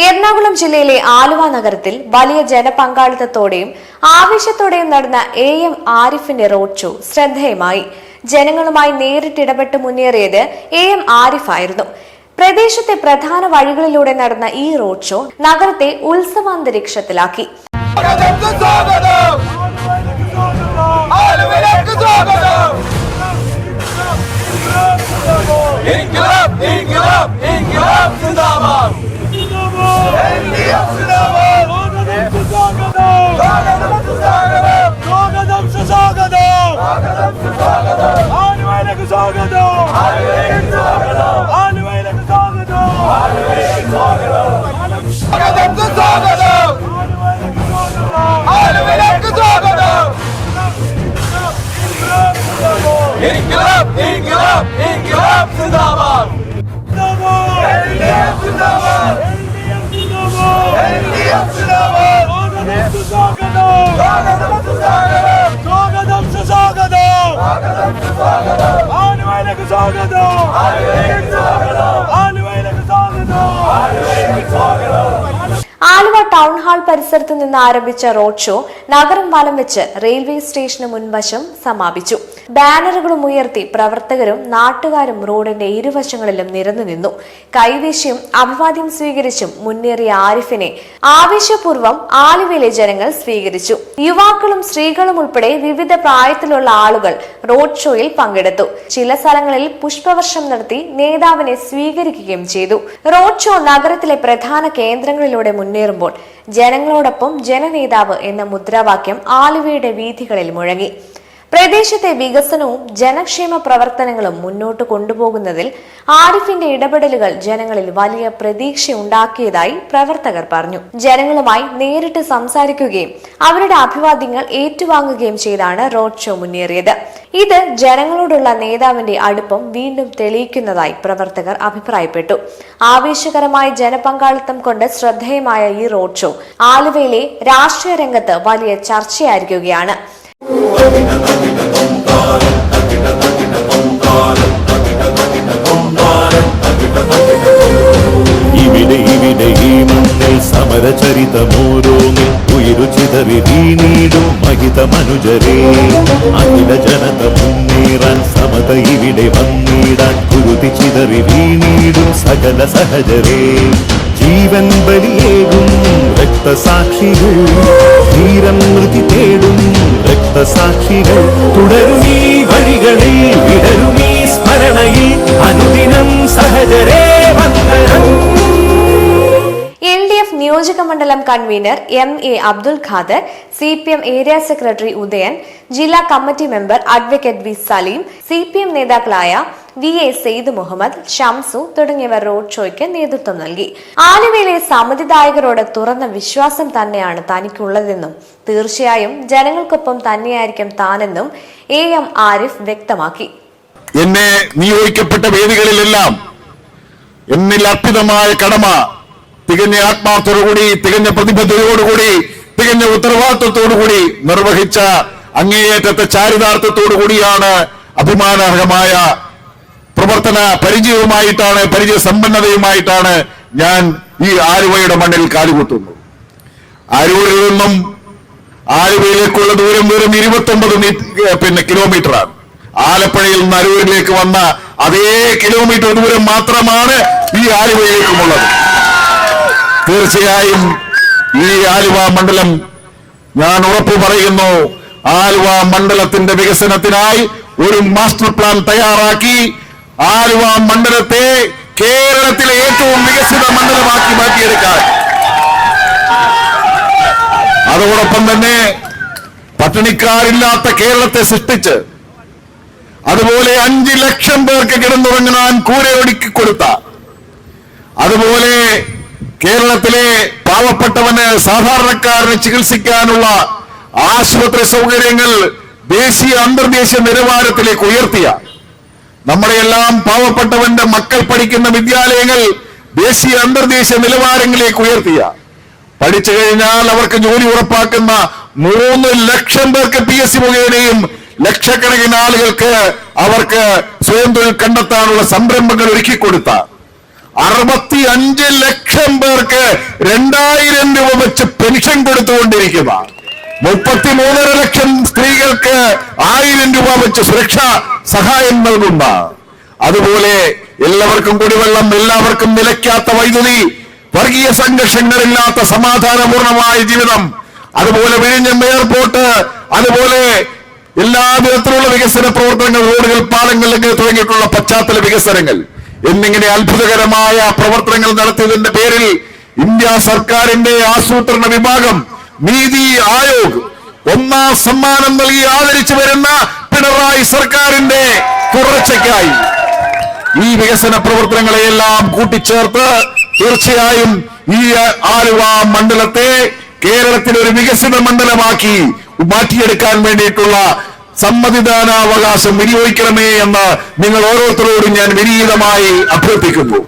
എറണാകുളം ജില്ലയിലെ ആലുവ നഗരത്തിൽ വലിയ ജനപങ്കാളിത്തത്തോടെയും ആവേശത്തോടെയും നടന്ന AM ആരിഫിന്റെ റോഡ് ഷോ ശ്രദ്ധേയമായി. ജനങ്ങളുമായി നേരിട്ടിടപെട്ട് മുന്നേറിയത് AM ആരിഫ് ആയിരുന്നു. പ്രദേശത്തെ പ്രധാന വഴികളിലൂടെ നടന്ന ഈ റോഡ് ഷോ നഗരത്തെ ഉത്സവാന്തരീക്ഷത്തിലാക്കി. ആലുവ ടൗൺ ഹാൾ പരിസരത്ത് നിന്ന് ആരംഭിച്ച റോഡ് ഷോ നഗരം വലം വെച്ച് റെയിൽവേ സ്റ്റേഷന് മുൻവശം സമാപിച്ചു. ബാനറുകളും ഉയർത്തി പ്രവർത്തകരും നാട്ടുകാരും റോഡിന്റെ ഇരുവശങ്ങളിലും നിരന്നു നിന്നു. കൈവീശിയും അഭിവാദ്യം സ്വീകരിച്ചും മുന്നേറിയ ആരിഫിനെ ആവേശപൂർവ്വം ആലുവയിലെ ജനങ്ങൾ സ്വീകരിച്ചു. യുവാക്കളും സ്ത്രീകളും ഉൾപ്പെടെ വിവിധ പ്രായത്തിലുള്ള ആളുകൾ റോഡ് ഷോയിൽ പങ്കെടുത്തു. ചില സ്ഥലങ്ങളിൽ പുഷ്പവർഷം നടത്തി നേതാവിനെ സ്വീകരിക്കുകയും ചെയ്തു. റോഡ് ഷോ നഗരത്തിലെ പ്രധാന കേന്ദ്രങ്ങളിലൂടെ മുന്നേറുമ്പോൾ ജനങ്ങളോടൊപ്പം ജനനേതാവ് എന്ന മുദ്രാവാക്യം ആലുവയുടെ വീഥികളിൽ മുഴങ്ങി. പ്രദേശത്തെ വികസനവും ജനക്ഷേമ പ്രവർത്തനങ്ങളും മുന്നോട്ട് കൊണ്ടുപോകുന്നതിൽ ആരിഫിന്റെ ഇടപെടലുകൾ ജനങ്ങളിൽ വലിയ പ്രതീക്ഷയുണ്ടാക്കിയതായി പ്രവർത്തകർ പറഞ്ഞു. ജനങ്ങളുമായി നേരിട്ട് സംസാരിക്കുകയും അവരുടെ അഭിവാദ്യങ്ങൾ ഏറ്റുവാങ്ങുകയും ചെയ്താണ് റോഡ് ഷോ മുന്നേറിയത്. ഇത് ജനങ്ങളോടുള്ള നേതാവിന്റെ അടുപ്പം വീണ്ടും തെളിയിക്കുന്നതായി പ്രവർത്തകർ അഭിപ്രായപ്പെട്ടു. ആവേശകരമായ ജനപങ്കാളിത്തം കൊണ്ട് ശ്രദ്ധേയമായ ഈ റോഡ് ഷോ ആലുവയിലെ രാഷ്ട്രീയ രംഗത്ത് വലിയ ചർച്ചയായിരിക്കുകയാണ്. ഇവിടെ ഈ മണ്ണിൽ സമരചരിതമോരോന്നിൽ ഉയരു ചിതറി വീണീടും മഹിത മനുജരേ. അഖില ജനത മുന്നേറാൻ സമത ഇവിടെ വന്നിടാൻ കുരുതി ചിതറി വീണീടും സകല സഹജരേ. ജീവൻ ബലിയേകും രക്തസാക്ഷികൾ, ധീരം മൃതി തേടും രക്തസാക്ഷികൾ. തുടരുമീ വഴികളിൽ വിടരുമീ സ്മരണയിൽ അനുദിനം സഹജരേ വന്ദനം. LDF നിയോജക മണ്ഡലം convener MA Abdul Khader, CPM area secretary Udayan, ജില്ലാ committee member advocate V Saleem, CPM നേതാക്കളായ VA സെയ്ദ് മുഹമ്മദ്, ഷംസു തുടങ്ങിയവർ റോഡ് ഷോയ്ക്ക് നേതൃത്വം നൽകി. ആലുവയിലെ സമ്മതിദായകരോട് തുറന്ന വിശ്വാസം തന്നെയാണ് തനിക്കുള്ളതെന്നും തീർച്ചയായും ജനങ്ങൾക്കൊപ്പം തന്നെയായിരിക്കും താനെന്നും AM ആരിഫ് വ്യക്തമാക്കി. എന്നെ നിയോഗിക്കപ്പെട്ട വേദികളിലെല്ലാം എന്നിൽ അർപ്പിതമായ കടമ തികഞ്ഞ ആത്മാർത്ഥത്തോടുകൂടി, തികഞ്ഞ പ്രതിബദ്ധതയോടുകൂടി, തികഞ്ഞ ഉത്തരവാദിത്വത്തോടുകൂടി നിർവഹിച്ച അങ്ങേയറ്റത്തെ ചാരിതാർത്ഥത്തോടുകൂടിയാണ്, അഭിമാനാർഹമായ പ്രവർത്തന പരിചയവുമായിട്ടാണ്, പരിചയ സമ്പന്നതയുമായിട്ടാണ് ഞാൻ ഈ ആലുവയുടെ മണ്ണിൽ കാലുകുത്തുന്നു. ആലുവയിൽ നിന്നും ആലുവയിലേക്കുള്ള ദൂരം വെറും 29 കിലോമീറ്ററാണ്. ആലപ്പുഴയിൽ നിന്ന് അരൂരിലേക്ക് വന്ന അതേ കിലോമീറ്റർ ദൂരം മാത്രമാണ് ഈ ആലുവയിലേക്കുമുള്ളത്. തീർച്ചയായും ഈ ആലുവ മണ്ഡലം, ഞാൻ ഉറപ്പു പറയുന്നു, ആലുവ മണ്ഡലത്തിന്റെ വികസനത്തിനായി ഒരു മാസ്റ്റർ പ്ലാൻ തയ്യാറാക്കി ആലുവ മണ്ഡലത്തെ കേരളത്തിലെ ഏറ്റവും വികസിത മണ്ഡലമാക്കി മാറ്റിയെടുക്കാൻ, അതോടൊപ്പം തന്നെ പട്ടിണിക്കാരില്ലാത്ത കേരളത്തെ സൃഷ്ടിച്ച് അതുപോലെ 5 ലക്ഷം പേർക്ക് കിടന്നുറങ്ങാൻ കൂരയൊടുക്കി കൊടുത്ത, അതുപോലെ കേരളത്തിലെ പാവപ്പെട്ടവന്, സാധാരണക്കാരന് ചികിത്സിക്കാനുള്ള ആശുപത്രി സൗകര്യങ്ങൾ ദേശീയ അന്തർദേശീയ നിലവാരത്തിലേക്ക് ഉയർത്തിയ, നമ്മുടെ എല്ലാം പാവപ്പെട്ടവന്റെ മക്കൾ പഠിക്കുന്ന വിദ്യാലയങ്ങൾ ദേശീയ അന്തർദേശീയ നിലവാരങ്ങളിലേക്ക് ഉയർത്തിയ, പഠിച്ചു കഴിഞ്ഞാൽ അവർക്ക് ജോലി ഉറപ്പാക്കുന്ന 3 ലക്ഷം പേർക്ക് PSC മുഖേനയും ലക്ഷക്കണക്കിന് ആളുകൾക്ക് അവർക്ക് സ്വയം തൊഴിൽ കണ്ടെത്താനുള്ള സംരംഭങ്ങൾ ഒരുക്കിക്കൊടുത്ത, 65 ലക്ഷം പേർക്ക് 2000 രൂപ വെച്ച് പെൻഷൻ കൊടുത്തുകൊണ്ടിരിക്കുക, 33.5 ലക്ഷം സ്ത്രീകൾക്ക് 1000 രൂപ വെച്ച് സുരക്ഷാ സഹായം നൽകുന്ന, അതുപോലെ എല്ലാവർക്കും കുടിവെള്ളം, എല്ലാവർക്കും നിലയ്ക്കാത്ത വൈദ്യുതി, വർഗീയ സംഘർഷങ്ങളില്ലാത്ത സമാധാനപൂർണമായ ജീവിതം, അതുപോലെ വിഴിഞ്ഞം എയർപോർട്ട്, അതുപോലെ എല്ലാ വിധത്തിലുള്ള വികസന പ്രവർത്തനങ്ങൾ, റോഡുകൾ, പാലങ്ങൾ എന്നിങ്ങനെ തുടങ്ങിയിട്ടുള്ള പശ്ചാത്തല വികസനങ്ങൾ എന്നിങ്ങനെ അത്ഭുതകരമായ പ്രവർത്തനങ്ങൾ നടത്തിയതിന്റെ പേരിൽ ഇന്ത്യ സർക്കാരിന്റെ ആസൂത്രണ വിഭാഗം നീതി ആയോഗ് 1ാം സമ്മാനം നൽകി ആദരിച്ചു വരുന്ന പിണറായി സർക്കാരിന്റെ തുടർച്ചയ്ക്കായി ഈ വികസന പ്രവർത്തനങ്ങളെയെല്ലാം കൂട്ടിച്ചേർത്ത് തീർച്ചയായും ഈ ആലുവ മണ്ഡലത്തെ കേരളത്തിലെ ഒരു വികസിത മണ്ഡലമാക്കി മാറ്റിയെടുക്കാൻ വേണ്ടിയിട്ടുള്ള സമ്മതിദാനാവകാശം വിനിയോഗിക്കണമേ എന്ന് നിങ്ങൾ ഓരോരുത്തരോടും ഞാൻ വിനീതമായി അഭ്യർത്ഥിക്കുന്നു.